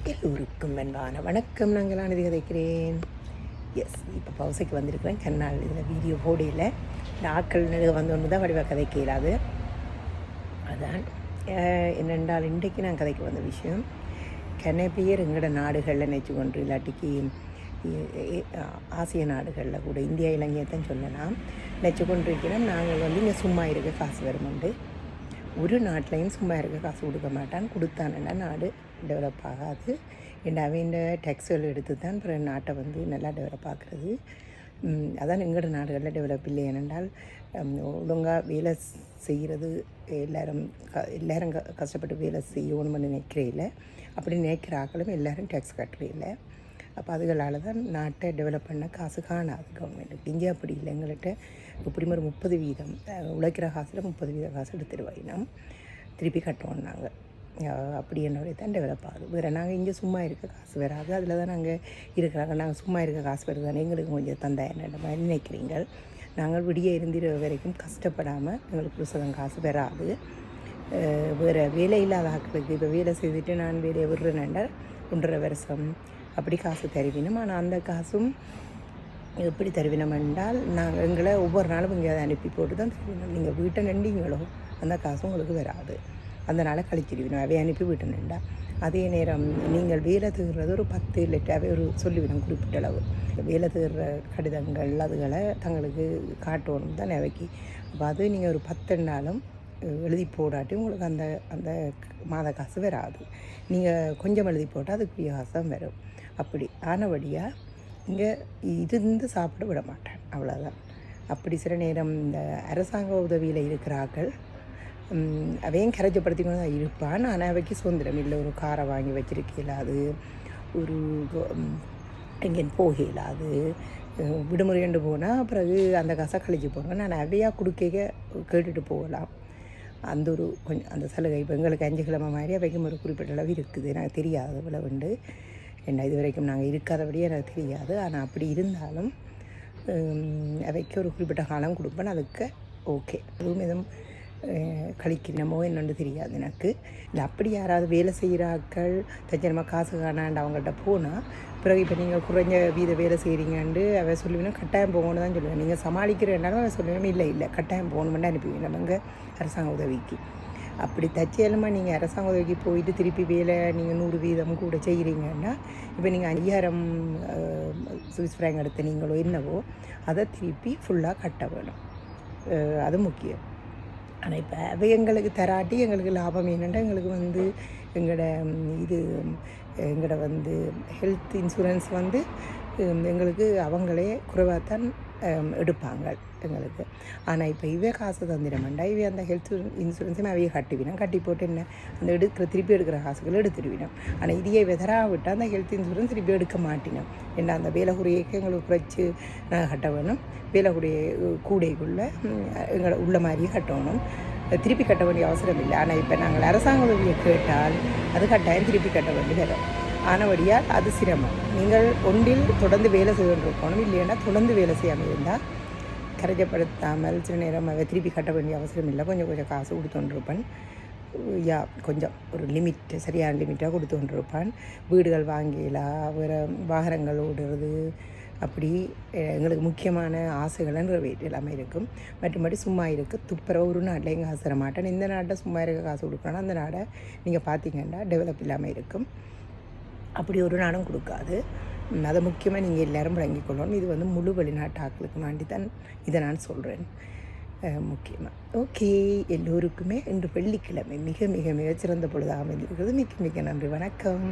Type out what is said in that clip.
எல்லோருக்கும் அன்பான வணக்கம். நாங்கள் அனுதி கதைக்கிறேன். எஸ், இப்போ பவுசைக்கு வந்திருக்கிறேன். கண்ணால் இதில் வீடியோ போடையில் இந்த ஆக்கள் நடுக வந்தோன்னு தான் வடிவாக கதைக்க இயலாது. அதான் என்னென்றால் இன்றைக்கு நான் கதைக்கு வந்த விஷயம், கனபியர் எங்களோட நாடுகளில் நினச்சி கொண்டு இல்லாட்டிக்கு ஆசிய நாடுகளில் கூட இந்தியா இலங்கையத்தான் சொல்லலாம் நினச்சி கொண்டிருக்கிறோம். நாங்கள் இங்கே சும்மா இருக்க காசு வருமுண்டு. ஒரு நாட்டிலையும் சும்மா இருக்க காசு கொடுக்க மாட்டான். கொடுத்தானேன்னா நாடு டெவலப் ஆகாது. அவன் டேக்ஸ்கள் எடுத்து தான் அப்புறம் நாட்டை நல்லா டெவலப் ஆக்குறது. அதான் எங்களோட நாடுகளில் டெவலப் இல்லை. ஏனென்றால் ஒழுங்காக வேலை செய்கிறது எல்லோரும் கஷ்டப்பட்டு வேலை செய்யணும்னு நினைக்கிறதில்ல. அப்படி நினைக்கிற ஆக்களும் எல்லோரும் டேக்ஸ் கட்டுறதில்ல. அப்போ அதுகளால் தான் நாட்டை டெவலப் பண்ண காசு காணாது கவர்மெண்ட்டுக்கு. இங்கே அப்படி இல்லை. எங்கள்கிட்ட இப்படி ஒரு 30% உழைக்கிற காசில் 30% காசு எடுத்துருவாயினா திருப்பி கட்டுவோம் நாங்கள். அப்படி என்னோடய தான் டெவலப் ஆகுது. வேறு நாங்கள் இங்கே சும்மா இருக்க காசு வராது. அதில் தான் நாங்கள் இருக்கிறாங்க. நாங்கள் சும்மா இருக்க காசு வருதானே எங்களுக்கு கொஞ்சம் தந்தா என்ன மாதிரி நினைக்கிறீங்க. நாங்கள் விடிய இருந்திர வரைக்கும் கஷ்டப்படாமல் எங்களுக்கு புதுசதம் காசு வராது. வேறு வேலை இல்லாத ஆக்களுக்கு இப்போ வேலை செய்துட்டு நான் வேலையை விடுறேன்னால் 1.5 வருஷம் அப்படி காசு தருவினோம். ஆனால் அந்த காசும் எப்படி தருவினோம் என்றால் நாங்கள் எங்களை ஒவ்வொரு நாளும் இங்கே அதை அனுப்பி போட்டு தான் தருவினோம். நீங்கள் வீட்டை நண்டிங்களோ அந்த காசும் உங்களுக்கு வராது. அந்த நாளை கழிச்சிடுவினோம். அவை அனுப்பி வீட்டை நண்டா. அதே நேரம் நீங்கள் வேலை தேடுறது ஒரு 10 லிட்டாவே ஒரு சொல்லிவிடும் குறிப்பிட்ட அளவு. வேலை தேடுற கடிதங்கள் அதுகளை தங்களுக்கு காட்டணும் தான் அவைக்கு. அப்போ அது நீங்கள் ஒரு 10 நாளும் எழுதி போடாட்டி உங்களுக்கு அந்த அந்த மாத காசு வராது. நீங்கள் கொஞ்சம் எழுதி போட்டால் அதுக்குரிய காசு தான் வரும். அப்படி ஆனபடியாக இங்கே இருந்து சாப்பிட விட மாட்டேன். அவ்வளோதான். அப்படி சில நேரம் இந்த அரசாங்க உதவியில் இருக்கிறார்கள் அவையும் கரைச்சப்படுத்திக்கொண்டு தான் இருப்பான். ஆனால் அவைக்கு சுதந்திரம் இல்லை. ஒரு காரை வாங்கி வச்சிருக்கல, அது ஒரு எங்கேன்னு போகலாது, விடுமுறைண்டு போனால் பிறகு அந்த காசை கழிச்சு போங்க. நான் அவையாக கொடுக்க கேட்டுட்டு போகலாம். அந்த ஒரு கொஞ்சம் அந்த சலுகை இப்போ எங்களுக்கு 5 கிழமை மாதிரி அவைக்கும் ஒரு குறிப்பிட்ட அளவு இருக்குது. எனக்கு தெரியாது அவ்வளோ உண்டு. என்ன இது வரைக்கும் நாங்கள் இருக்காதபடியே எனக்கு தெரியாது. ஆனால் அப்படி இருந்தாலும் அவைக்கு ஒரு குறிப்பிட்ட காலம் கொடுப்பேன். அதுக்கு ஓகே. அதுவும் எதுவும் கழிக்கணுமோ என்னென்னு தெரியாது எனக்கு. இல்லை அப்படி யாராவது வேலை செய்கிறாக்கள் தச்சனமாக காசு காணாண்டு அவங்கள்ட்ட போனால் பிறகு இப்போ நீங்கள் குறைஞ்ச வீத வேலை செய்கிறீங்கன்னு அவ சொல்லுவீங்கன்னா கட்டாயம் போகணுன்னு தான் சொல்லுவேன். நீங்கள் சமாளிக்கிறேன்னாலும் அவன் சொல்லுவேன் இல்லை கட்டாயம் போகணுமென்னு அனுப்புவீங்க நம்ம அரசாங்க உதவிக்கு. அப்படி தச்சேலமா நீங்கள் அரசாங்க உதவிக்கு போயிட்டு திருப்பி வேலை நீங்கள் 100% கூட செய்கிறீங்கன்னா இப்போ நீங்கள் 5000 சுவிஸ் ஃப்ராங்க் எடுத்த நீங்களோ என்னவோ அதை திருப்பி ஃபுல்லாக கட்ட வேணும். அது முக்கியம். ஆனால் இப்போ அவை எங்களுக்கு தராட்டி எங்களுக்கு லாபம் என்னென்னா எங்களுக்கு எங்களோட ஹெல்த் இன்சூரன்ஸ் எங்களுக்கு அவங்களே குறைவாகத்தான் எடுப்பாங்க எங்களுக்கு. ஆனால் இப்போ இவே காசு தந்திரமாண்டா இவே அந்த ஹெல்த் இன்சூரன்ஸுமே அவையே கட்டிவினோம். கட்டி போட்டு என்ன அந்த திருப்பி எடுக்கிற காசுகளை எடுத்துடுவினோம். ஆனால் இதையே வெதராக விட்டால் அந்த ஹெல்த் இன்சூரன்ஸ் திருப்பி எடுக்க மாட்டினோம். ஏன்னா அந்த வேலை குறையக்கு எங்களுக்கு குறைச்சி நாங்கள் கட்ட வேணும். வேலை கூடைக்குள்ளே எங்களை உள்ள மாதிரியே கட்டணும். திருப்பி கட்ட வேண்டிய அவசரம் இல்லை. ஆனால் இப்போ நாங்கள் அரசாங்க உதவியை கேட்டால் அது கட்டாயம் திருப்பி கட்ட வேண்டி வரும். ஆனபடியால் அது சிரமம். நீங்கள் ஒன்றில் தொடர்ந்து வேலை செய்து கொண்டிருக்கணும். இல்லைன்னா தொடர்ந்து வேலை செய்யாமல் இருந்தால் கரைச்சப்படுத்தாமல் சில நேரம் அதை திருப்பி கட்ட வேண்டிய அவசரம் இல்லை. கொஞ்சம் காசு கொடுத்துருப்பேன். கொஞ்சம் ஒரு லிமிட், சரியான லிமிட்டாக கொடுத்துருப்பான். வீடுகள் வாங்கலாம், வேறு வாகனங்கள் ஓடுறது, அப்படி எங்களுக்கு முக்கியமான ஆசைகளை நிறைவேற்ற எல்லாமே இருக்கும். மற்றபடி சும்மா துப்புரவு ஒரு நாட்டில் எங்கள் காசு தர மாட்டேன். இந்த நாட்டில் சும்மா இருக்க காசு கொடுக்கணும். அந்த நாடை நீங்கள் பார்த்தீங்கன்னா டெவலப் இல்லாமல் இருக்கும். அப்படி ஒரு நாடும் கொடுக்காது. அதை முக்கியமாக நீங்கள் எல்லோரும் விளங்கிக்கொள்ளணும். இது முழு வெளிநாட்டு ஆக்களுக்கு வேண்டி தான் இதை நான் சொல்கிறேன் முக்கியமாக. ஓகே, எல்லோருக்குமே இன்று வெள்ளிக்கிழமை மிக மிக மிகச்சிறந்த பொழுதாக அமைந்திருக்கிறது. மிக்க மிக்க நன்றி. வணக்கம்.